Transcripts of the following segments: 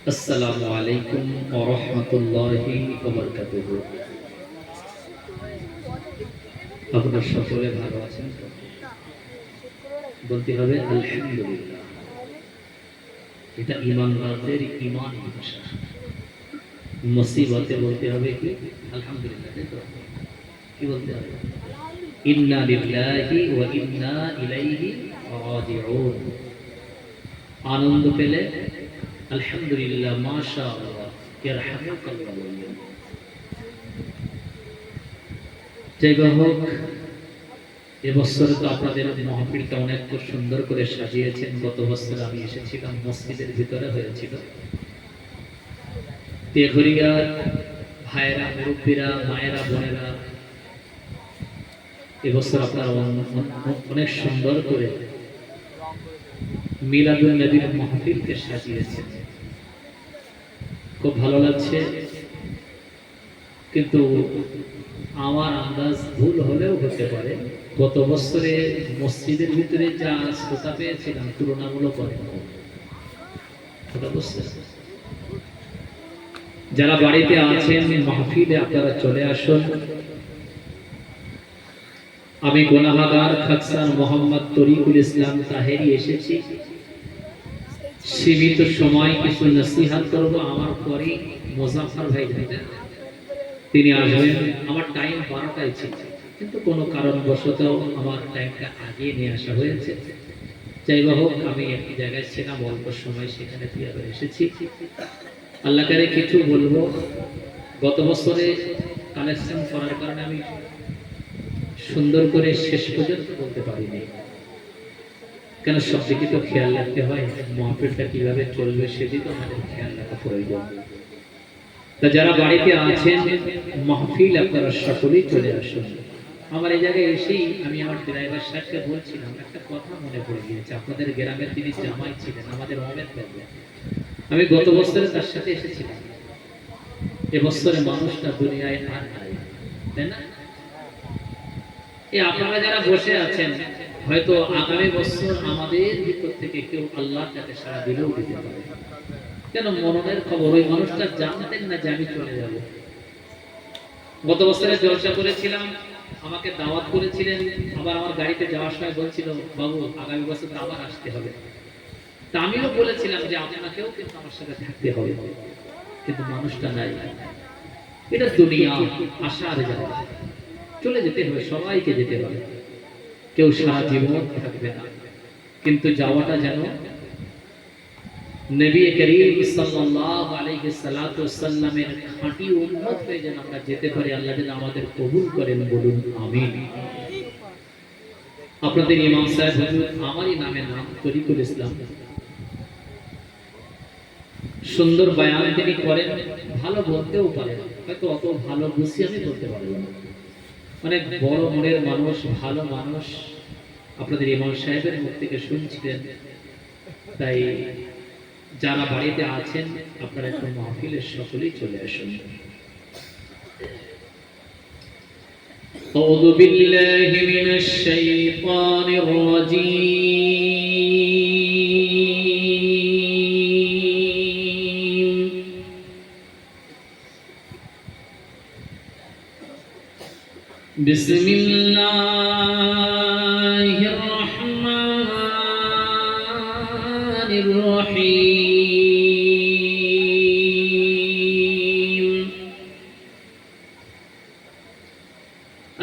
আসসালামু আলাইকুম ওয়া রাহমাতুল্লাহি ওয়া বারাকাতুহু। আপনারা সকলে ভালো আছেন তো? বলতে হবে আলহামদুলিল্লাহ। এটা ঈমানদারদের ঈমানি ভাষা। মুসিবতে বলতে হবে কি আলহামদুলিল্লাহ, তাই তো? কি বলতে হবে? ইন্না লিল্লাহি ওয়া ইন্না ইলাইহি রাজিউন। আনন্দ পেলে আলহামদুলিল্লাহ, মাশাআল্লাহ, ইয়ারহামুকাল্লাহ বলবেন। যাই হোক, এবছর তো আপনাদের মাহফিলটা অনেক সুন্দর করে সাজিয়েছেন। গত বছর আমি এসেছিলাম, মসজিদের ভিতরে হয়েছিল। তেঘরিয়ার ভাইয়েরা, মুরব্বীরা, মায়েরা, বোনেরা এবছর আপনারা অনেক সুন্দর করে মিলাদুন নবীর মাহফিলকে সাজিয়েছেন। খুব ভালো লাগছে, কিন্তু আমার আন্দাজ ভুল হলেও হতে পারে। গত বছরে মসজিদের ভিতরে যা শ্রোতা পেয়েছিলাম তুলনামূলক অনেক কম। যারা বাড়িতে আছেন মাহফিলে আপনারা চলে আসুন। আমি গুনাহগার খাকসান মোহাম্মদ তরিকুল ইসলাম তাহেরি এসেছি। সীমিত সময় কিছু নসিহত করব। আমার পরে মোজাফফর ভাই যাবেন, তিনি আসবেন। আমার টাইম 12টায় ছিল, কিন্তু কোনো কারণবশত আমার টাইমটা আগে নিয়ে আসা হয়েছে। যাই হোক, আমি একটি জায়গায় ছিলাম অল্প সময়, সেখানে দিয়ে আবার এসেছি। আল্লাহ করে কিছু বলবো। গত বছরে কালেকশন করার কারণে আমি সুন্দর করে শেষ পর্যন্ত বলতে পারিনি, কেন সব দিকে তো খেয়াল রাখতে হয়। মাহফিলটা কিভাবে চলবে সেদিকে আমাদের খেয়াল রাখা প্রয়োজন। তা যারা বাড়িতে আছেন মাহফিল আপনারা সকলেই চলে আসুন। আমার এই জায়গায় এসেই আমি আমার ড্রাইভার সাহেবকে বলছিলাম, একটা কথা মনে পড়ে গিয়েছে। আপনাদের গ্রামের তিনি জামাই ছিলেন, আমাদের অমেদ বাবু। আমি গত বছরে তার সাথে এসেছিলাম। এবছরে মানুষটা দুনিয়ায় আর নাই, তাই না? এই আপনারা যারা বসে আছেন, হয়তো আগামী বছর আমাদের ভিতর থেকে কেউ আল্লাহর কাছে সাড়া দিলেও দিতে পারে। কেন মরণের খবর ওই মানুষটা জানতেন না যে আমি চলে যাব। গত বছরে জলসা করেছিলাম, আমাকে দাওয়াত করেছিলেন। আবার আমার গাড়িতে যাওয়ার সময় বলছিল, বাবু আগামী বছর আবার আসতে হবে। তা আমিও বলেছিলাম যে আপনাকেও কিন্তু আমার সাথে থাকতে হবে, কিন্তু মানুষটা নাই। এটা দুনিয়া, আসার জায়গা, চলে যেতে হবে, সবাইকে যেতে হবে। কেউ সারা জীবন থাকবে না, কিন্তু যাওয়াটা যেন নবী করিম সাল্লাল্লাহু আলাইহি সাল্লামের খাঁটি উম্মত হয়ে যেন আমরা যেতে পারি। আল্লাহ যেন আমাদের কবুল করেন, বলুন আমিন। আপনাদের ইমাম সাহেব হুজুর, আমারই নামে নাম তরিকুল ইসলাম, সুন্দর বয়ান তিনি করেন, ভালো বলতেও পারেন। হয়তো অত ভালো বুঝি আমি বলতে পারবো না। অনেক বড় মনের মানুষ, ভালো মানুষ। আপনাদের ইমাম সাহেবের মুখ থেকে শুনছিলেন। তাই যারা বাড়িতে আছেন আপনারা একটু মাহফিলের সকলেই চলে আসুন। আউযু বিল্লাহি মিনাশ শাইতানির রাজীম। বিসমিল্লাহির রহমানির রহিম।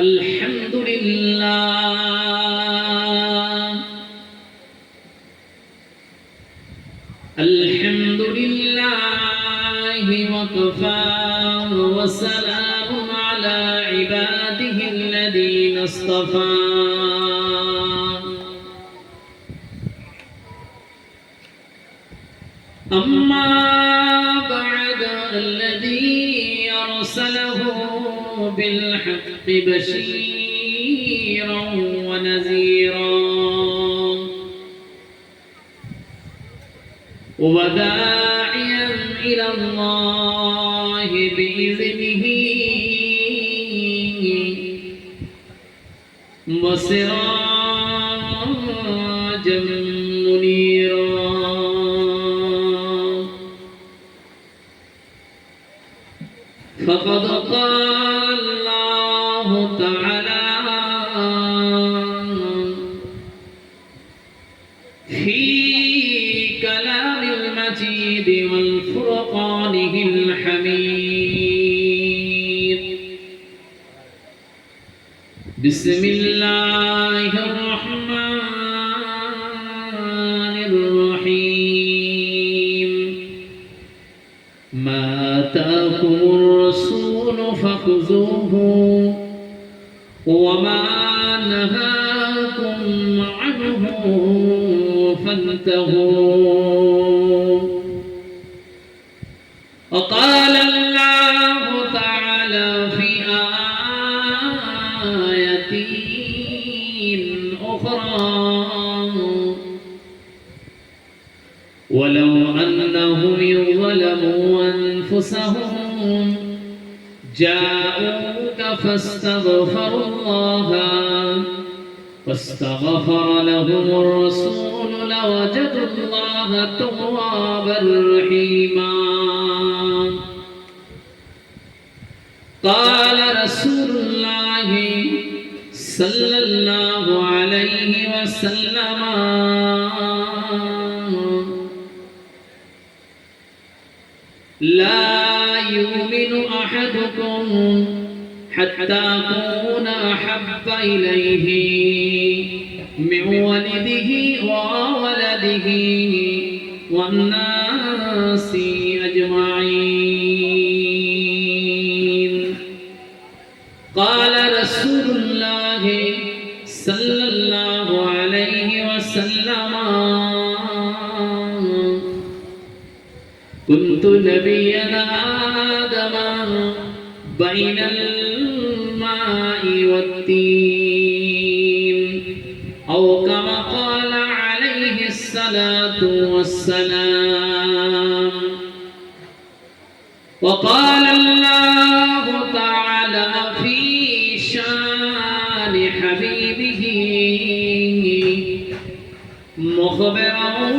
আলহামদুলিল্লাহ, আলহামদুলিল্লাহি ওয়া কাফা ওয়া সালামুন আলা ইবাদিহিল্লাযীনা ইসতাফা। আম্মা বা'দ, আল্লাযী আরসালাহু বিল হাক্কি বাশীরান ওয়া নাযীরান ওয়া দা'iয়ান ইলাল্লাহি বিইذনিহি ওয়া সিরাজাম মুনীরা। فقد قال الله تعالى في كلام المجيد والفرقانه الحميد بسم الله الرحمن الرحيم ما آتاكم الرسول فخذوه وما نهاكم عنه فانتهوا وقال الله تعالى في آية أخرى ولو أنهم ظلموا أنفسهم جاءوك فاستغفر لهم الرسول لوجدوا الله توابا رحيما قال رسول الله صلى الله عليه وسلم لا يؤمن أحدكم حتى أكون أحب إليه من ولده وولده والناس أجمعين قال رسول الله صلى الله عليه وسلم كنت نبيا آدم بين الماء والتين أو كما قال عليه الصلاة والسلام وقال الله تعالى في شان حبيبه مخبرا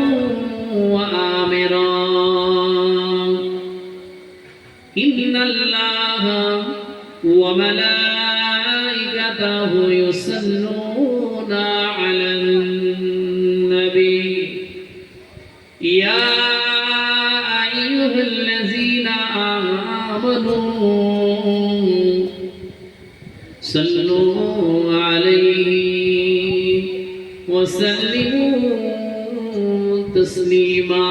وآمرا إن الله وملائكته يصلون على النبي يا أيها الذين آمنوا صلوا عليه وسلموا تسليما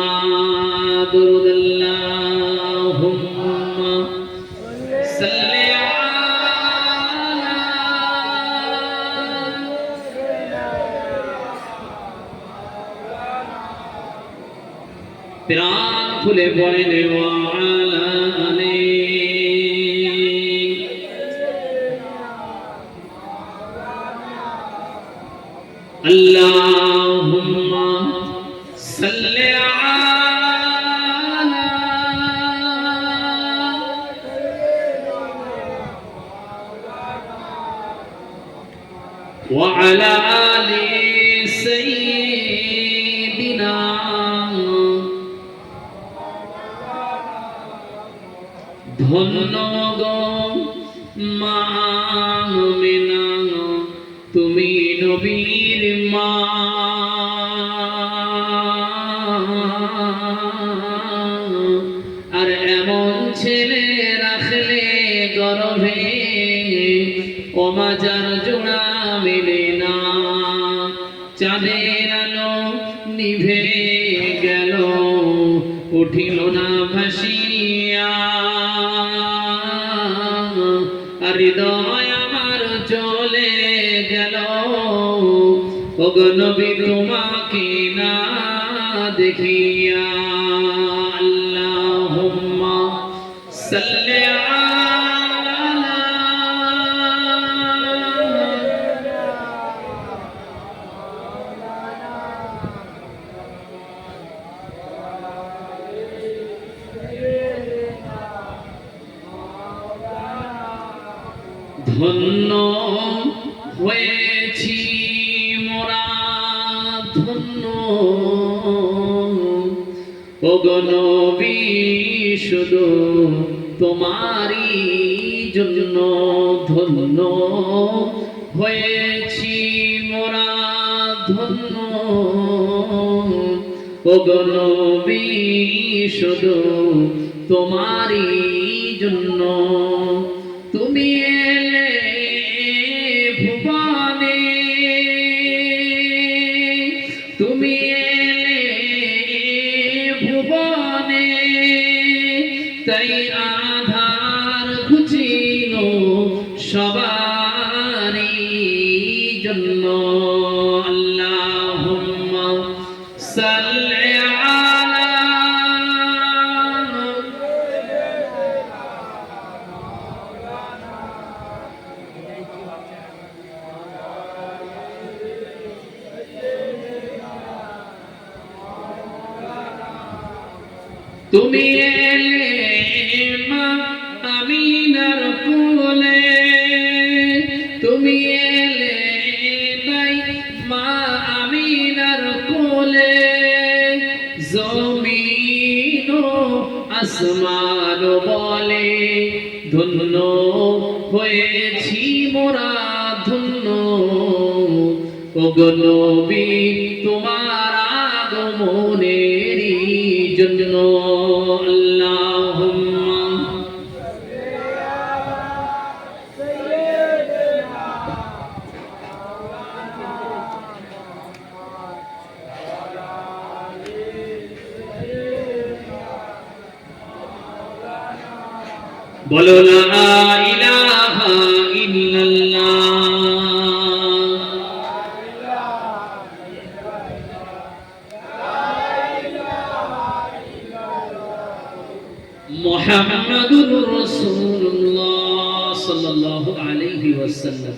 درود اللهم صل প্রাণ খুলে পড়েন ওয়ালা আল্লাহুম্মা সাল্লি আলা ওয়া আলা আলি সাইয়্যিদিনা ধন্য গো মা আমিনা তুমি নবীর মা আর এমন ছেলে রাখলে গর্ভে ও মাজার জোড়া মেলে না চাঁদের আলো নিভে গেল উঠিল না ভাসিয়া হৃদয় আমার চলে গেল ওগো নবী তোমাকে না দেখিয়া আল্লাহুম্মা সাল্লি আলা ধন্য হয়েছি মোরা ধন্য ওগো নবী শুধু তোমারই জন্য ধন্য হয়েছি মোরা ধন্য ও গো নবী শুধু তোমারই জন্য তুমি এলে ভুবনে তুমি এলে ভুবনে তাই আধার ঘুচিল সবারই জন্য আল্লাহুম্মা সাল্লি আলা তুমি এলে মা আমিনার কোলে তুমি এলে নাই মা আমিনার কোলে জমিন ও আসমান বলে ধন্য হয়েছি মোরা ধন্য ও গো নবী তোমার আগমনেরই জন্য আল্লাহুম্মা বলো লা ইলাহা ইল্লাল্লাহ মুহাম্মাদুর রাসূলুল্লাহ সাল্লাল্লাহু আলাইহি ওয়াসাল্লাম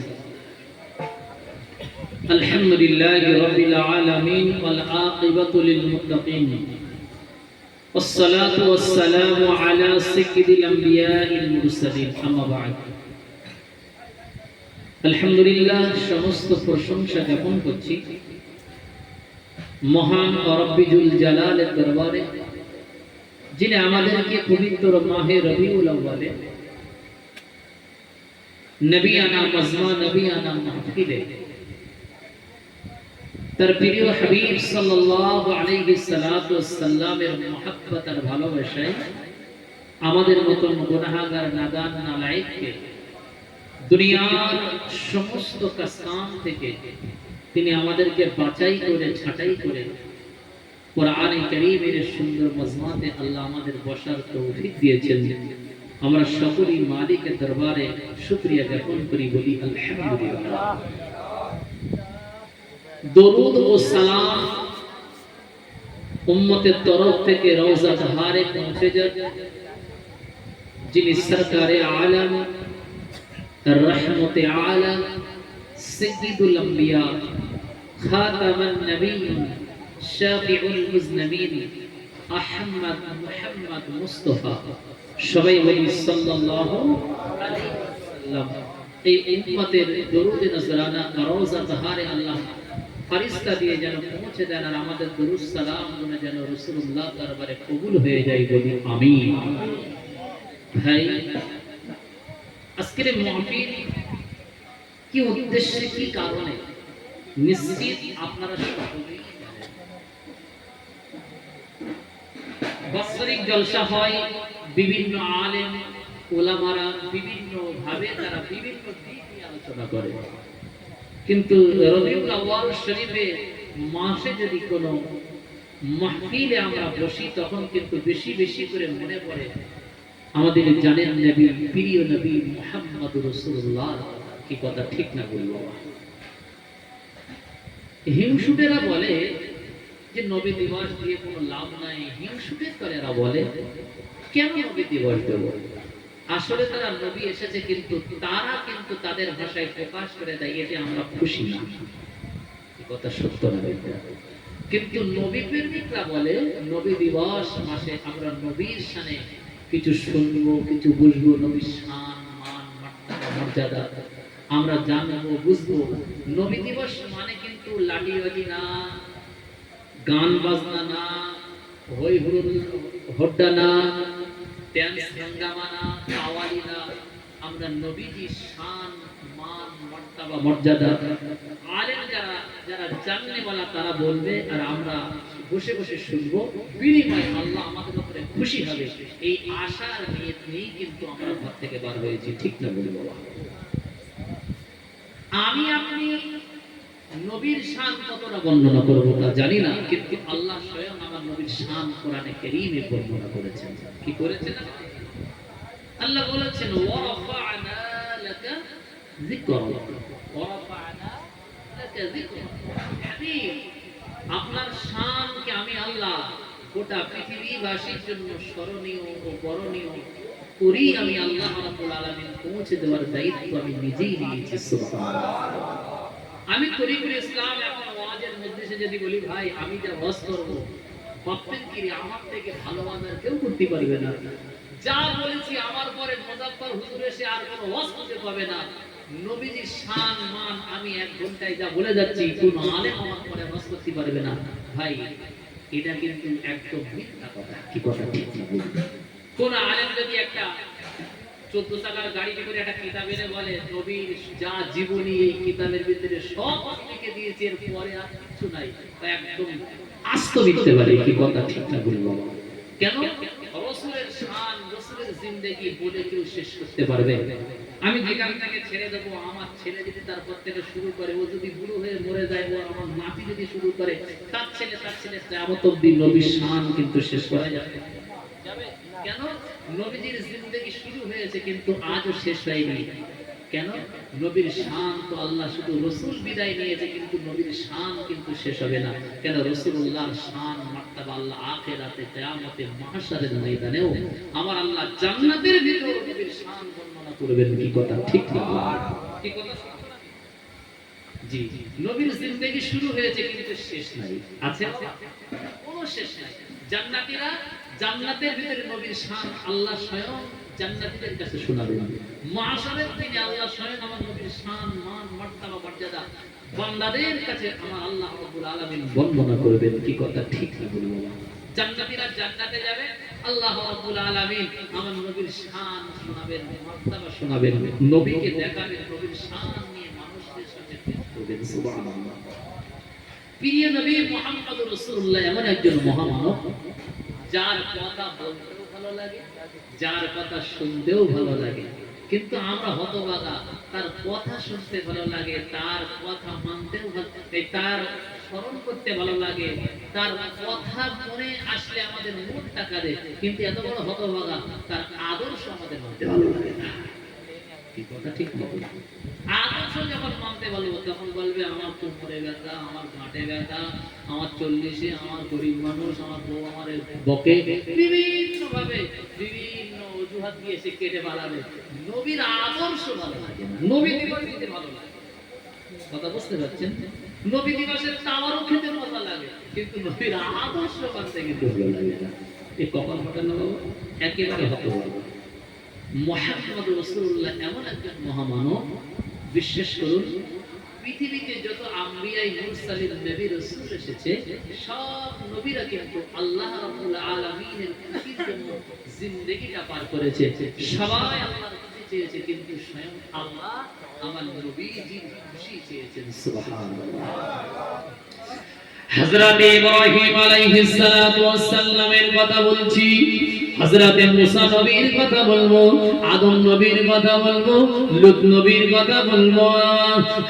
আলহামদুলিল্লাহি রাব্বিল আলামিন ওয়াল আকিবাতু লিল মুত্তাকিন والصلاة والسلام على سيد الأنبياء المرسلين أما بعد الحمد لله সমস্ত প্রশংসা জ্ঞাপন করছি মহান রব্বুল জালালের দরবারে যিনি আমাদেরকে পবিত্র মাহে রবিউল আউয়ালে নবিয়ানা মজমা নবিয়ানা মাহফিলে তার প্রিয় হাবিব সাল্লাল্লাহু আলাইহি সাল্লাতু ওয়াসাল্লামের মহব্বত আর ভালোবাসায় আমাদের মতন গুনাহগার নাদান নালায়েককে দুনিয়ার সমস্ত কাসকাম থেকে তিনি আমাদেরকে বাছাই করে ছাঁটাই করে কোরআনে কারীমের সুন্দর মজমাতে আল্লাহ আমাদের বসার তৌফিক দিয়েছেন আমরা সকলেই মালিকের দরবারে শুকরিয়া জ্ঞাপন করি বলি আলহামদুলিল্লাহ দরুদ ও সালাম উম্মতের তরফ থেকে রওজা তাহারে পৌঁছে যাক যিনি সরকারে আলম রহমতে আলম সাইয়্যিদুল আম্বিয়া খাতামান নবিয়্যিন শাফিউল মুজনবিন আহমদ মুহাম্মদ মুস্তাফা সবাই বলি সাল্লাল্লাহু আলাইহি ওয়াসাল্লাম এই উম্মতের দরুদ নজরানা রওজা তাহারে আল্লাহ ফেরেশতা দিয়ে যেন পৌঁছে দেন আর আমাদের দরুদ সালাম গুলো যেন রাসূলুল্লাহ দরবারে কবুল হয়ে যায় বলি আমিন ভাই আজকের মাহফিল কি উদ্দেশ্যে কি কারণে নিশ্চিত আপনারা সকলেই জানেন বাৎসরিক জলসা হয় বিভিন্ন আলেম ওলামারা বিভিন্ন ভাবে তারা বিভিন্ন দিক নিয়ে আলোচনা করে কিন্তু রবিউল আউয়াল শরীফে মাসে যদি কোনো মাহফিলে আমরা বসি তখন কিন্তু বেশি বেশি করে মনে পড়ে আমাদের জানেন নবী প্রিয় নবী মুহাম্মদুর রাসূলুল্লাহ কি কথা ঠিক না বলবো হিংসুটেরা বলে যে নবী দিবস দিয়ে কোনো লাভ নাই হিংসুটের দলেরা বলে কেন নবী দিবস দেব আসলে তারা নবী এসেছে কিন্তু তারা কিন্তু তাদের ভাষায় প্রকাশ করে দেয় এতে আমরা খুশি না এই কথা সত্য না কিন্তু নবী প্রেমিকরা বলে নবী দিবস মাসে আমরা নবীর শানে কিছু শুনবো কিছু বুঝবো নবীর শান মান মর্যাদা আমরা জানবো বুঝবো নবী দিবস মানে কিন্তু লাঠিবাজি না গান বাজনা না হই হুড়োড় হড্ডা না ড্যান্স হাঙ্গামা না, কাওয়ালি না, আমরা নবীজির শান মান মর্যাদা মর্যাদা আলেম যারা যারা জাননে वाला তারা বলবে আর আমরা বসে বসে শুনবো, বিনিময়ে আল্লাহ আমাদের উপরে খুশি হবে, এই আশার নিয়ত নিয়েই কিন্তু আমরা ঘর থেকে বার হয়েছি। ঠিক না বলি বাবা? আমি আপনি নবীর শান কতটা বর্ণনা করব তা জানি না, কিন্তু আল্লাহ স্বয়ং আমার নবীর শান কোরআনে কারীমে বর্ণনা করেছেন। কি করেছেন? আল্লাহ বলেছেন ওয়ারাফা'না লাকা যিকরা, ওয়ারাফা'না লাকা যিকরা। হাবিব, আপনার শানকে আমি আল্লাহ গোটা পৃথিবীবাসীর জন্য স্মরণীয় ও বরণীয় করি, আমি আল্লাহ রাব্বুল আলামিন পৌঁছে দেওয়ার দায়িত্ব আমি নিজেই নিয়েছি। সুবহানাল্লাহ। আমি তরিকুল ইসলাম এখন ওয়াজের মজলিসে যদি বলি ভাই আমি যা ওয়াজ করব, ভাবতেন কি রে আমার থেকে ভালো ওয়াজ আর কেউ করতে পারবে না। যা বলেছি আমার পরে মুজাফফর হুজুর এসে আর কোনো ওয়াজ করতে পারবে না। নবীজির শান মান আমি এক ঘন্টায় যা বলে যাচ্ছি কোনো আলেম আমার পরে ওয়াজ করতে পারবে না। ভাই এটা কিন্তু একদম মিথ্যা কথা। কি কথা? ঠিক না? কোন আলেম যদি একটা 14 চাকার গাড়িতে করে একটা কিতাব এনে বলে নবীর যা জীবনী এই কিতাবের ভিতরে সব লিখে দিয়েছে, এর পরে আর কিছু নাই, তা একদম আস্ত মিথ্যে বলে। কি কথা? ঠিক না বলি বাবা? কেন? রাসূলের শান, রাসূলের জিন্দেগি বলে কেউ শেষ করতে পারবে? আমি যেখান থেকে ছেড়ে দেবো, আমার ছেলে যদি তারপর থেকে শুরু করে, ও যদি বুড়ো হয়ে মরে যায়, ও আমার নাতি যদি শুরু করে, তার ছেলে কিয়ামত অবধি নবীর শান কিন্তু শেষ করা যাবে কেন? নবীজির জিন্দেগি শুরু হয়েছে কিন্তু আজও শেষ হয়নি। কেন? নবীর শান তো আল্লাহ শুধু রাসূল বিদায় নিয়েছে, কিন্তু নবীর শান কিন্তু শেষ হবে না। কেন? রাসূলুল্লাহর শান মার্তবা আল্লাহ আখিরাতে কিয়ামতে মাহশারের ময়দানেও আমার আল্লাহ জান্নাতের ভিতর নবীর শান বর্ণনা করবেন। কি কথা? ঠিক ঠিক কি কথা? জি, নবীর জিন্দেগি শুরু হয়েছে কিন্তু শেষ নাই। আছে? কোনো শেষ নাই। জান্নাতীরা জান্নাতের ভিতরে নবীর শান আল্লাহ স্বয়ং জান্নাতীদের কাছে শোনাবেন। মাহশারের দিনে আল্লাহ স্বয়ং আমার নবীর শান মান মর্যাদা মর্যাদা বান্দাদের কাছে আমার আল্লাহ রাব্বুল আলামিন বর্ণনা করবেন। কি কথা? ঠিক না বলি বাবা? জান্নাতীরা জান্নাতে যাবে, আল্লাহ রাব্বুল আলামিন আমার নবীর শান শোনাবেন, মর্যাদা শোনাবেন, নবীকে দেখাবেন, নবীর শান নিয়ে মানুষদের সাথে পেশ করবেন। সুবহানাল্লাহ। প্রিয় নবী মুহাম্মদুর রাসূলুল্লাহ এমন একজন মহামানব যার কথা বলতেও ভালো লাগে, যার কথা শুনতেও ভালো লাগে, কিন্তু আমরা হতভাগা, তার কথা শুনতে ভালো লাগে, তার কথা মানতেও ভালো, তার স্মরণ করতে ভালো লাগে, তার কথা মনে আসলে আমাদের মনটা কাঁদে, কিন্তু এত বড় হতভাগা তার আদর্শ আমাদের মানতে ভালো লাগে না। কি কথা? ঠিক না? আদর্শ যখন মানতে বলবো তখন বলবে আমার কোমরে ব্যথা, আমার গাঁটে ব্যথা, আমার 40-এ আমার গরিব মানুষ, আমার বউ আমার বকে, বিভিন্ন ভাবে বিভিন্ন অজুহাত দিয়ে সে কেটে পালাবে। নবীর আদর্শ ভালো লাগে না, নবী দিবস দিতে ভালো লাগে। কথা বুঝতে পারছেন? নবী দিবসের তাওয়ারও খেতে মজা লাগে, কিন্তু নবীর আদর্শ মানতে কিন্তু ভালো লাগে না। এই কখন ঘটনা বাবা? একেবারে হতে পারবো। মুহাম্মদুর রাসূলুল্লাহ এমন একজন মহামানব, বিশ্বাস করুন পৃথিবীতে যত আম্বিয়ায়ে মুরসালিন নবী রাসূল এসেছে সব নবীরা কিন্তু আল্লাহ রাব্বুল আলামিনের খুশির জন্য জিন্দেগিটা পার করেছে। সবাই আল্লাহর খুশি চেয়েছে, কিন্তু স্বয়ং আল্লাহ আমার নবীজির খুশি চেয়েছেন। সুবহানাল্লাহ। হযরত ইব্রাহিম আলাইহিস সালাতু ওয়াস সালামের কথা বলছি, হযরতে মুসা নবীর কথা বলবো, আদম নবীর কথা বলবো, লূত নবীর কথা বলবো,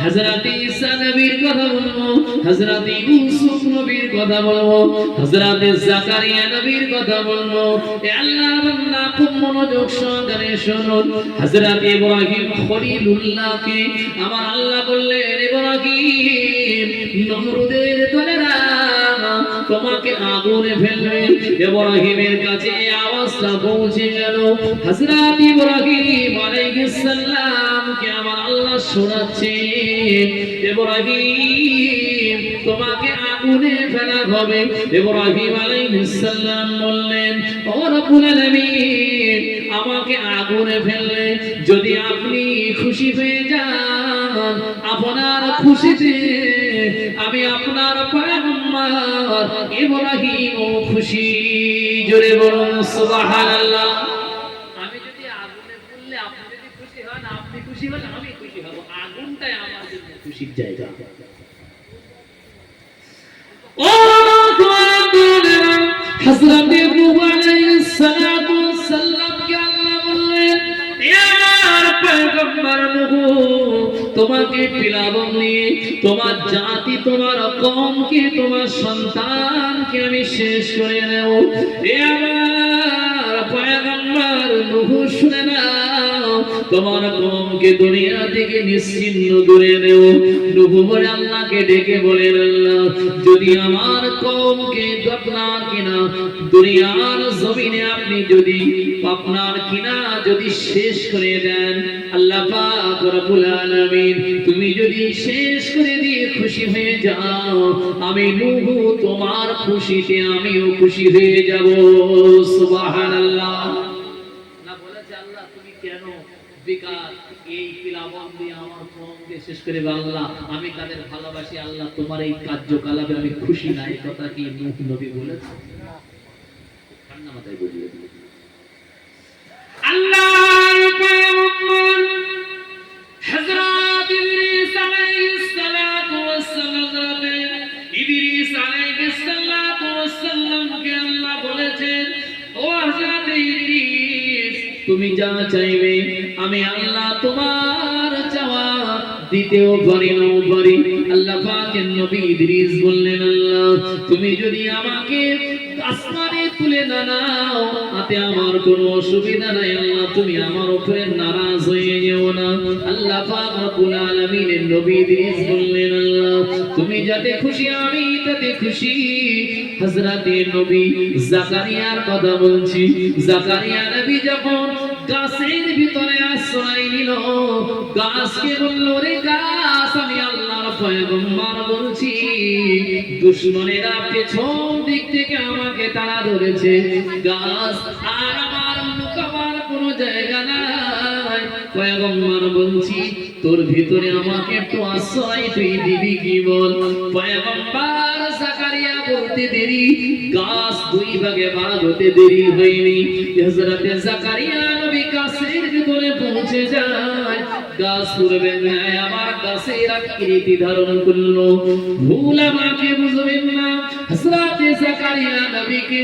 হযরতে ঈসা নবীর কথা বলবো, হযরতে ইউসুফ নবীর কথা বলবো, হযরতে জাকারিয়া নবীর কথা বলবো। এ আল্লাহর বান্দা খুব মনোযোগ সহকারে শুনুন। হযরতে ইব্রাহিম খলিলুল্লাহকে আমার আল্লাহ বললেন, ইব্রাহিম নমরুদের দলেরা তোমাকে আগুনে ফেলবে। ইব্রাহিমের কাছে আওয়াজটা পৌঁছে গেল। হযরত ইব্রাহিম আলাইহিস সালামকে আমার আল্লাহ শোনাচ্ছেন, ইব্রাহিম তোমাকে আগুনে ফেলা হবে। ইব্রাহিম আলাইহিস সালাম বললেন, ও রব্বুল আলামিন আমাকে আগুনে ফেললে যদি আপনি খুশি হয়ে যান, আপনার খুশিতে আমি আপনার পয়গম্বর ইব্রাহিমও খুশি। জোরে বলুন সুবহানাল্লাহ। খুশি হলে আমি খুশি হব, আগুনটাই আমার জন্য খুশির জায়গা। ও হযরত নূহ আলাইহিস সালাতু ওয়াস সালাম কে আল্লাহ বললেন, ইয়া পয়গম্বর নূহ, তোমাকে পিলাবনি, তোমার জাতি, তোমার কওমকে, তোমার সন্তানকে আমি শেষ করে নেব। এ আমার পয়গম্বর নূহ, শুনে নাও, তোমার কওমকে দুনিয়া থেকে নিশ্চিহ্ন করে দেব। নূহ বলে আল্লাহকে ডেকে বলেন, আল্লাহ যদি আমার কওমকে আপনার কিনা দুনিয়ার জমিনে আপনি যদি আপনার কিনা যদি শেষ করে দেন, আল্লাহ পাক রব্বুল আলামিন তুমি যদি শেষ করে দিয়ে খুশি হয়ে যাও, আমি নূহ তোমার খুশিতে আমিও খুশি হয়ে যাব। সুবহানাল্লাহ। না বলেছে আল্লাহ তুমি কেন বেকার এই পিলাবন দিয়ে আমার কওমকে শেষ করে দাও, আল্লাহ আমি তাদের ভালোবাসি, আল্লাহ তোমার এই কার্যকলাপে আমি খুশি না, এই কথা কি নূহ নবী বলেছে? ঠান্ডা মাথায় বুঝিয়ে দিল আল্লাহর পয়গম্বর হযরত ইদ্রিস আলাইহিস সালাতু ওয়াস সালাম, ইদ্রিস আলাইহিস সালাতু ওয়াস সালামকে আল্লাহ বলেছেন, ও হযরত ইদ্রিস তুমি যা চাইবে আমি আল্লাহ তোমার চাওয়া দিতেও পারি নাও পারি। আল্লাহ পাকের নবী ইদ্রিস বললেন, আল্লাহ তুমি যদি আমাকে আসমানে তুলে না নাও তাতে আমার কোনো অসুবিধা নাই, আল্লাহ তুমি আমার উপরে নারাজ হয়ে যেও না। আল্লাহ পাক রব্বুল আলামিনের নবী ইদ্রিস বললেন, আল্লাহ তুমি যাতে খুশি আমি তাতে খুশি। হযরতে নবী জাকারিয়ার কথা বলছি, জাকারিয়া নবী যখন গাছের ভিতরে আশ্রয় নিল, গাছকে বলল, রে গাছ আমি আল্লাহর পয়গম্বর বলছি, দুশমনেরা পেছন দিক থেকে আমাকে তাড়া ধরেছে, গাছ আর আমার লুকাবার কোনো জায়গা নাই, পয়গম্বর বলছি তোর ভিতরে আমাকে একটু আশ্রয় তুই দিবি কি বল। পয়গম্বর জাকারিয়া বলতে দেরি, গাছ দুই ভাগে ভাগ হতে দেরি হয়নি। হযরতে জাকারিয়া নবী গাছের ভিতরে পৌঁছে যায়, গাছ পূর্বে ন্যায় আমার গাছের আকৃতি ধারণ করলো। ভুল আমাকে বুঝবেন না, হযরতে জাকারিয়া নবীকে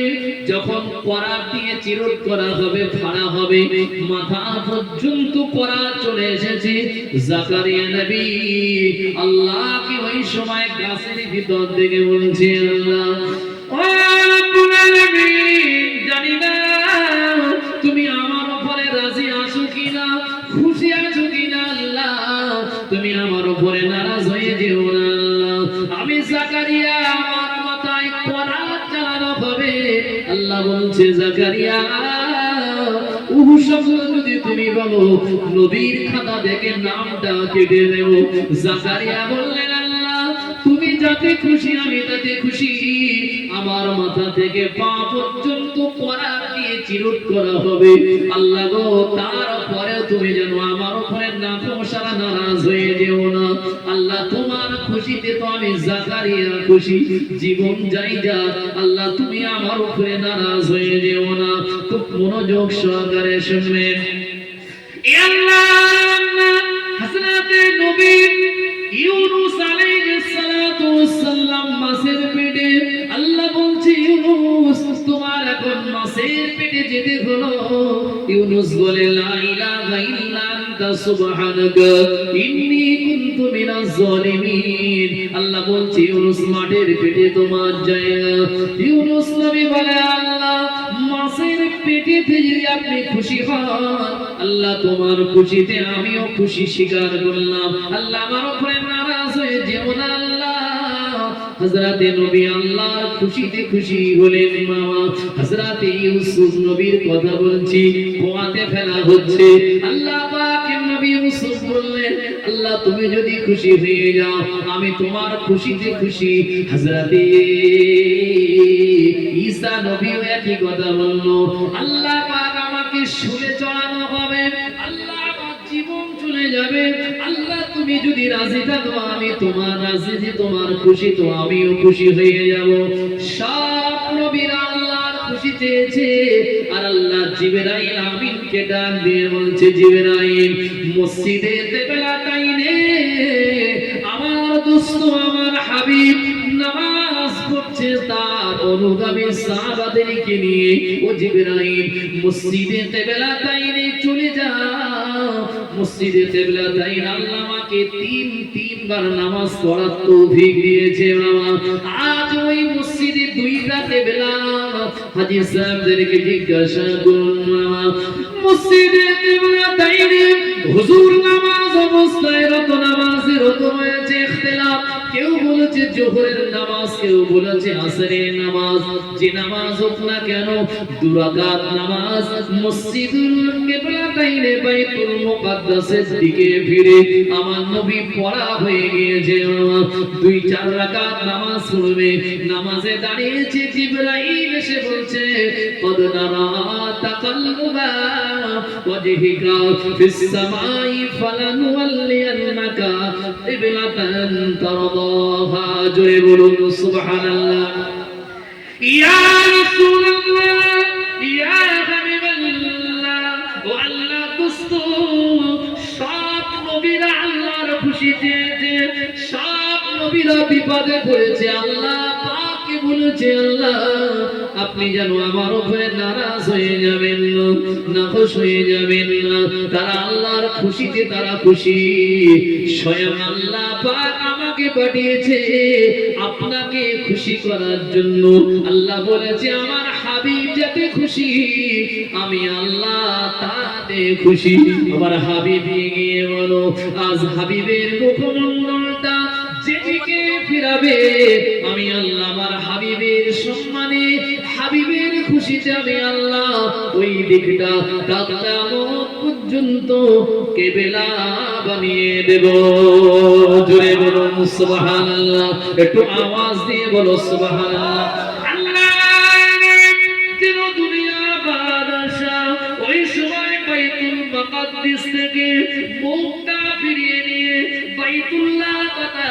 যখন করাত দিয়ে চিরুট করা হবে, ফাড়া হবে, মাথা পর্যন্ত করা চলে এসেছে, জাকারিয়া নবী আল্লাহকে ওই সময় গাছের ভিতর থেকে বলছে, আল্লাহ ও রব্বুল আলামিন জানি না তুমি আমার উপরে রাজি আছো কিনা, খুশি আছো কিনা, আল্লাহ তুমি আমার উপরে নারাজ হয়ে যেও না। আল্লাহ আমি জাকারিয়া আমার মাথায় করাত চালানো হবে। আল্লাহ বলছে, জাকারিয়া যদি তুমি বলো নবীর খাতা থেকে নামটা কেটে দেব। জাকারিয়া বললেন, আল্লাহ তুমি যাতে খুশি আমি তাতে খুশি, আমার মাথা থেকে পা পর্যন্ত করাত দিয়ে চিরুট করা হবে, আল্লাহ গো তারপরেও তুমি যেন আমার উপরে নাফরমানা নারাজ হয়ে যেও না। আল্লাহ তোমার খুশিতে তো আমি জাকারিয়া খুশি, জীবন যাই যা, আল্লাহ তুমি আমার উপরে নারাজ হয়ে যেও না। খুব মনোযোগ সহকারে শুনবেন। হযরতে নবী ইউনূস আলাইহিস সালাতু ওয়াস সালাম মাছের পেটে, আল্লাহ বলছে ইউনূস তোমার এখন মাছের পেটে যেতে হলো। ইউনূস বলে, লা ইলাহা ইল্লা আনতা সুবহানাকা ইন্নী কুনতু মিনাজ জালিমিন। আল্লাহ বলছে ইউনূস মাঠের পেটে তোমার জায়গা। ইউনূস নবী বলে, আল্লাহ মাছের পেটে যদি আপনি খুশি হন, আল্লাহ তোমার খুশিতে আমিও খুশি স্বীকার করলাম, আল্লাহ আমার উপরে নারাজ হয়ে যেও না। আল্লাহ হযরতে নবী আল্লাহর খুশিতে খুশি হলেন। মামা হযরতে ইউসুফ নবীর কথা বলছি, কুয়াতে ফেলা হচ্ছে, আল্লাহ পাকের নবী ইউসুফ বললেন, আল্লাহ তুমি যদি খুশি হয়ে যাও আমি তোমার খুশিতে খুশি। হযরতে ঈসা নবীও একই কথা বলল, আল্লাহ পাক আমাকে শুলে চড়ানো হবে, আল্লাহ আমার জীবন চলে যাবে, আল্লাহ তুমি যদি রাজি থাকো আমি তোমার রাজি, যে তোমার খুশি তো আমিও খুশি হয়ে যাব। সব নবীরা আল্লাহর খুশি চেয়েছে, আর আল্লাহ জিবরাইল আমিনকে হাবিবকে ডাক দিয়ে বলছে জিবরাইল মসজিদে কিবলাতাইনে আমার দোস্ত আমার হাবিব নামাজ পড়ছে তার অনুগামী সাহাবাদেরকে নিয়ে ও জিবরাইল মসজিদে কিবলাতাইনে চলে যাও মসজিদে কিবলাতাইন আল্লাহ আমাকে তিনবার নামাজ পড়ার তৌফিক দিয়েছে বাবা আজ ওই মসজিদে দুইটা কিবলা হাজী সাহেবদেরকে জিজ্ঞাসা করুন বাবা মসজিদে কিবলাতাইনে হুজুর নামাজ অবস্থায় নামাজের রত হয়েছে ইখতিলাফ কেউ বলেছে জোহরের নামাজ কেউ বলেছে আসরের নামাজ যে নামাজ হোক না কেন দুরাকাত নামাজ মসজিদুল কিবলাতাইনে বাইতুল মুকাদ্দাসের দিকে ফিরে আমার নবী পড়া হয়ে গিয়েছে দুই চার রাকাত নামাজ পড়বে নামাজে দাঁড়িয়েছে জিবরাইল এসে বলছে কদ নারা তাকাল্লুবা ওয়াজহিকা ফিস সামাই ফালানুওয়াল্লিয়ান্নাকা কিবলাতান তারদাহা জোরে বলুন সুবহানাল্লাহ ইয়া রাসূলুল্লাহ ইয়া হাবিবাল্লাহ ও আল্লাহ দোস্ত সব নবীরা আল্লাহর খুশি চেয়েছে সব নবীরা বিপদে পড়েছে আল্লাহ পাককে বলেছে আল্লাহ আপনি যেন আমার উপরে নারাজ হয়ে যাবেন না নাখোশ হয়ে যাবেন না তারা আল্লাহর খুশিতে তারা খুশি স্বয়ং আল্লাহ পাক আমাকে পাঠিয়েছে আপনাকে খুশি করার জন্য আল্লাহ বলেছে আমার হাবিব যাতে খুশি আমি আল্লাহ তাতে খুশি আমার হাবিব গিয়ে বলো আজ হাবিবের মুখমণ্ডলটা যেদিকে ফিরাবে আমি আল্লাহ আমার হাবিবের সম্মানে হাবিবের খুশিতে আমি আল্লাহ ওই দিকটা কিয়ামত পর্যন্ত কিবলা বানিয়ে দেব জোরে বলুন সুবহানাল্লাহ একটু আওয়াজ দিয়ে বলো সুবহানাল্লাহ আল্লাহ যেন দুনিয়ার বাদশা ওই সময় বাইতুল মুকাদ্দাস থেকে মুখটা ফিরিয়ে নিয়ে বাইতুল্লাহ কথা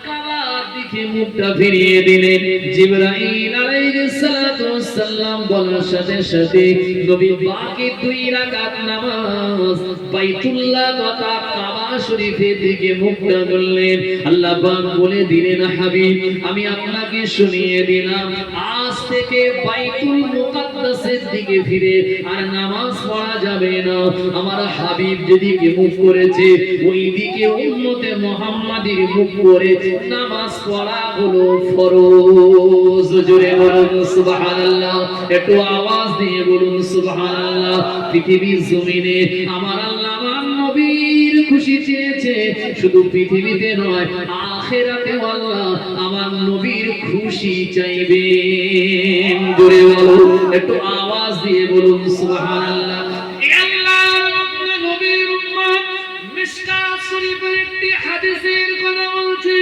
কাবার দিকে মুখটা ফিরিয়ে দিলেন জিবরাইল আলাইহিস সালাতু ওয়াস সালাম বলার সাথে সাথে নবী পাকের দুই রাকাত নামাজ বাইতুল্লাহ কথা কাবা শরীফের দিকে মুখটা করলেন আল্লাহ পাক বলে দিলেন হাবিব আমি আপনাকে শুনিয়ে দিলাম আজ থেকে বাইতুল মুকাদ্দাসের দিকে ফিরে আর নামাজ পড়া যাবে না আমার হাবিব যেদিকে মুখ করেছে ওই দিকে উম্মতে মুহাম্মাদির মুখ করে নামাজ পড়া হলো ফরজ জোরে বলুন সুবহানাল্লাহ একটু আওয়াজ দিয়ে বলুন সুবহানাল্লাহ পৃথিবীর জমিনে আমার আল্লাহ আমার নবীর খুশি চেয়েছে শুধু পৃথিবীতে নয় আখিরাতেও আল্লাহ আমার নবীর খুশি চাইবেন জোরে বলুন একটু আওয়াজ দিয়ে বলুন সুবহানাল্লাহ শরীফের একটি হাদিসের কথা বলছি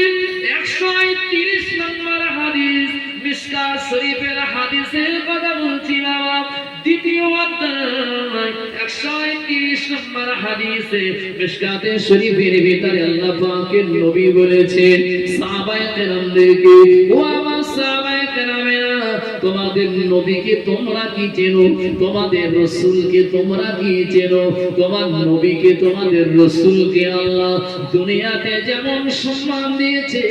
130 নম্বর হাদিস মিশকাত শরীফের হাদিসের কথা বলছি বাবা দ্বিতীয় অধ্যায় 130 নম্বর হাদিসে মিশকাতে শরীফের ভিতরে আল্লাহ পাকের নবী বলেছেন সাহাবায়ে কেরামদেরকে ও আমার সাহাবায়ে কেরামেরা তোমাদের নবীকে তোমরা কি চেনো তোমাদের রাসূলকে তোমরা কি চেনো তোমার নবীকে তোমাদের রাসূলকে আল্লাহ দুনিয়াতে যেমন সম্মান দিয়েছে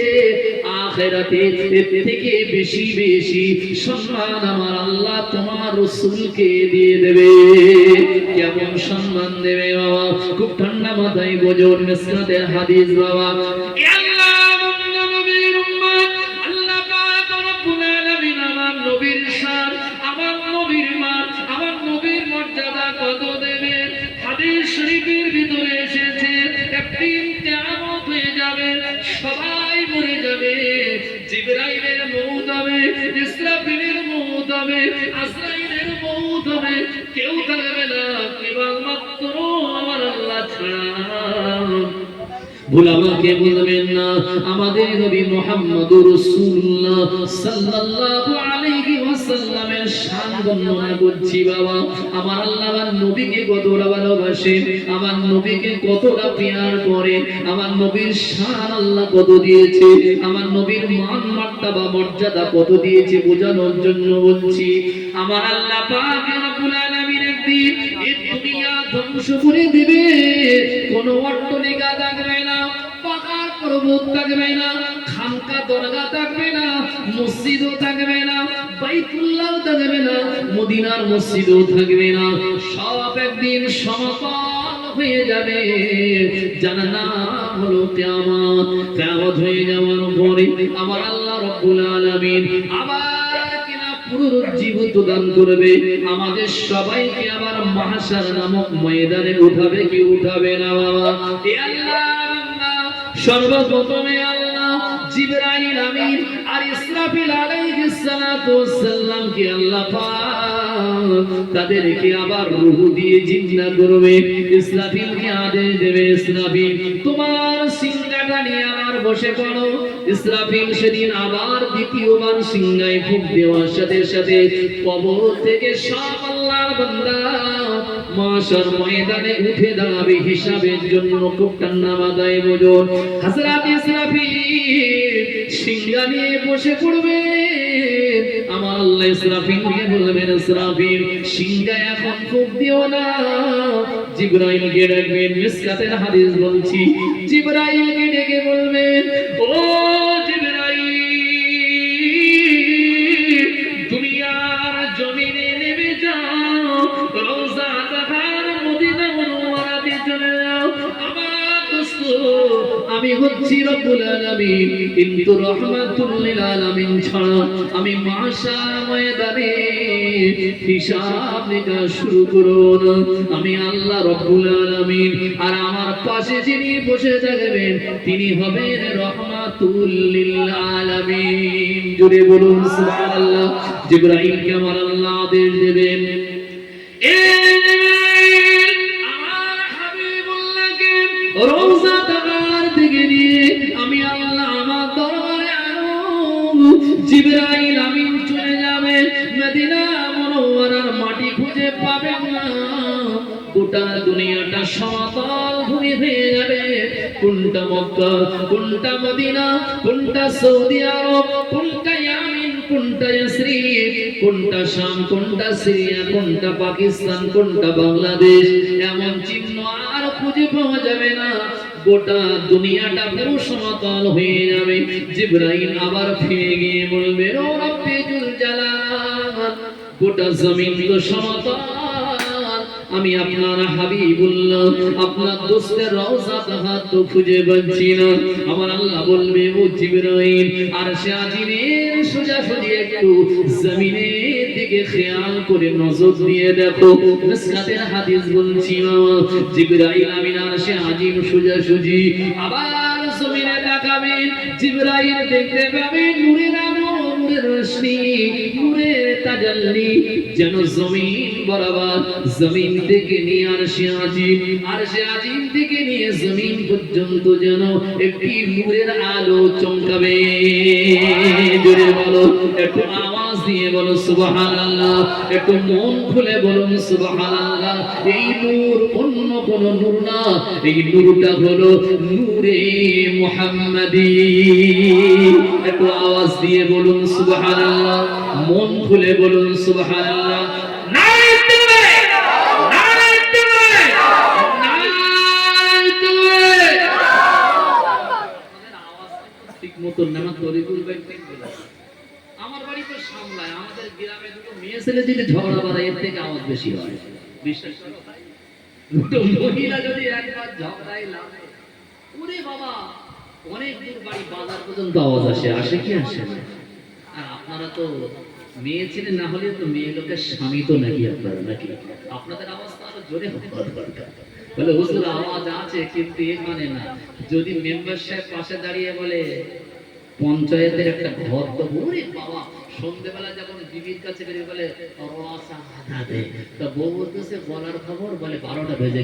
আখিরাতে এর থেকে বেশি বেশি সম্মান আমার আল্লাহ তোমার রাসূলকে দিয়ে দেবে কেমন সম্মান দেবে বাবা খুব ঠান্ডা মাথায় বুঝুন মিশকাতের হাদিস বাবা নবীর শান আমার নবীর মান আমার নবীর মর্যাদা কত দেবে হাদিস শরীফের ভিতরে এসেছে একদিন কিয়ামত হয়ে যাবে সবাই মরে যাবে জিবরাইলের মউত হবে ইসরাফিলের মউত হবে আজরাইলের মউত হবে কেউ থাকবে না কেবলমাত্র আমার আল্লাহ ছাড়া ভুল আমাকে বলবেন না আমাদের নবী মুহাম্মদুর রাসূলুল্লাহ সাল্লাল্লাহু আলাইহি ওয়াসাল্লামের শান বর্ণনা করছি বাবা আমার আল্লাহ আমার নবীকে কতটা ভালোবাসেন আমার নবীকে কতটা প্যার করেন আমার নবীর শান আল্লাহ কত দিয়েছে আমার নবীর মান মার্তবা মর্যাদা কত দিয়েছে বোঝানোর জন্য বলছি আমার আল্লাহ পাক রব্বুল আলামিনের একদিন এই দুনিয়া ধ্বংস করে দিবে, কোনো অট্টালিকা থাকবে না, পাহাড় পর্বত থাকবে না, খানকা দরগা থাকবে না, মসজিদও থাকবে না, বাইতুল্লাহ থাকবে না, মদিনার মসজিদও থাকবে না, সব একদিন সমতল হয়ে যাবে। যার নাম হলো কিয়ামত। কিয়ামত হয়ে যাওয়ার পরে আমার আল্লাহ রাব্বুল আলামিন আবার কিনা পুনরুজ্জীবিত দান করবে, আমাদের সবাইকে আবার মাহশার নামক ময়দানে উঠাবে কি উঠাবে না বাবা? এ আল্লাহ, সর্বপ্রথমে আল্লাহ জিবরাইল আমিন আর ইসরাফিল আলাইহিস সালাতু ওয়াস সালাম কে আল্লাহ পাক তাদেরকে আবার রূহ দিয়ে জিন্দা করবে। ইসরাফিল কে আদেশ দেবে, ইসরাফিল তোমার সিংহাটা নিয়ে আবার বসে পড়ো। ইসরাফিল সেদিন আবার দ্বিতীয়বার সিংহায় ফুঁক দেওয়ার সাথে সাথে কবর থেকে সব আল্লাহর বান্দা মাশার ময়দানে উঠে দাঁড়াবে হিসাবের জন্য। খুব ঠান্ডা মাথায় বোঝুন, হযরত ইসরাফিল সিংহা নিয়ে বসে পড়বে। আমার আল্লাহ ইসরাফিলকে বলবেন, ইসরাফিল সিংহা এখন ফুঁক দিও না। জিবরাইলকে ডাকবেন, মিসকাতের হাদিস বলছি, জিবরাইলকে ডেকে বলবেন, ও জিবরাইল, দুনিয়ার জমিনে নেমে যাও, রওজা তাহার মদিনা মুনওয়ারাতে চলে যাও। আমার দোস্ত, আমি হচ্ছি রব্বুল আলামিন, কিন্তু রহমাতুল লিল আলামিন ছাড়া আমি মাহশার ময়দানে হিসাব নিকাশ শুরু করব না। আমি আল্লাহ রব্বুল আলামিন, আর আমার পাশে যিনি বসে থাকবেন তিনি হবেন রহমাতুল লিল আলামিন। জোরে বলুন সুবহানাল্লাহ। জিবরাইলকে আমার আল্লাহ আদেশ দেবেন, এ জিবরাইল, আমার হাবিবুল্লাহকে রওজা তাহার দিকে নিয়ে আমি আল্লাহ আমার দরবারে আনো। জিবরাইল আমিন চলে যাবে, মদিনা মুনওয়ারার মাটি খুঁজে পাবেন না। গোটা দুনিয়াটা সমতল ভূমি হয়ে যাবে। কোনটা মক্কা, কোনটা মদিনা, কোনটা সৌদি আরব, কোনটা ইয়ামিন, কোনটা ইয়াসরিব, কোনটা শাম, কোনটা সিরিয়া, কোনটা পাকিস্তান, কোনটা বাংলাদেশ, এমন চিহ্ন আর খুঁজে পাওয়া যাবে না। গোটা দুনিয়াটা পুরো সমতল হয়ে যাবে। জিবরাইল আবার ফিরে গিয়ে বলবে, ও রব্বে জুল জালাল, গোটা জমিন তো সমতল, আমি আপনার হাবিবুল্লাহ, আপনার দোস্তের রওজা তাহার তো খুঁজে পাচ্ছি না। আমার আল্লাহ বলবে, ও জিবরাইল, আরশে আজিমের সোজাসুজি একটু জমিনের দিকে খেয়াল করে নজর দিয়ে দেখো। মিসকাতের হাদিস বলছি মামা, জিবরাইল আমিন আরশে আজিম সোজাসুজি আবার জমিনে তাকাবেন। জিবরাইল দেখতে পাবে নূরের আলো, নূরের রশ্মি, নূরের তাজাল্লি যেন জমিন বরাবর, জমিন থেকে নিয়ে আরশে আজিম, আরশে আজিম থেকে নিয়ে জমিন পর্যন্ত যেন একটি নূরের আলো চমকাবে। জোরে বলো, একটু আওয়াজ দিয়ে বলো সুবহানাল্লাহ, একটু মন খুলে বলুন সুবহানাল্লাহ। এই নূর অন্য কোন নূর না, এই নূরটা হলো নূরে মুহাম্মাদি। একটু আওয়াজ দিয়ে বলুন সুবহানাল্লাহ, মন খুলে বলুন সুবহানাল্লাহ। আমার বাড়ি তো সামলায়, আমাদের গ্রামে দুটো মেয়ে ছেলে যদি ঝগড়া বাড়ায় এর থেকে আওয়াজ বেশি হয়। বিশ্বাস করো ভাই, দুটো মহিলা যদি একবার ঝগড়ায় লাগে, ওরে বাবা, অনেক দূর বাড়ি, বাজার পর্যন্ত আওয়াজ আসে। আসে কি আসে না? আর আপনারা তো মেয়ে ছেলে না হলে তো মেয়ে লোকের স্বামী তো নাকি আপনারা, নাকি আপনাদের আওয়াজ তো আরো জোরে হওয়া দরকার। বলে হুজুর আওয়াজ আছে কিন্তু এখানে না। যদি মেম্বার সাহেব পাশে দাঁড়িয়ে বলে পঞ্চায়েতের একটা ঘর তো, ওরে বাবা, সন্ধ্যেবেলা যখন বিবির কাছে বেরিয়ে বলে রসা হাতা দে, তা বউ বলতেছে বলার খবর, বলে 12টা বেজে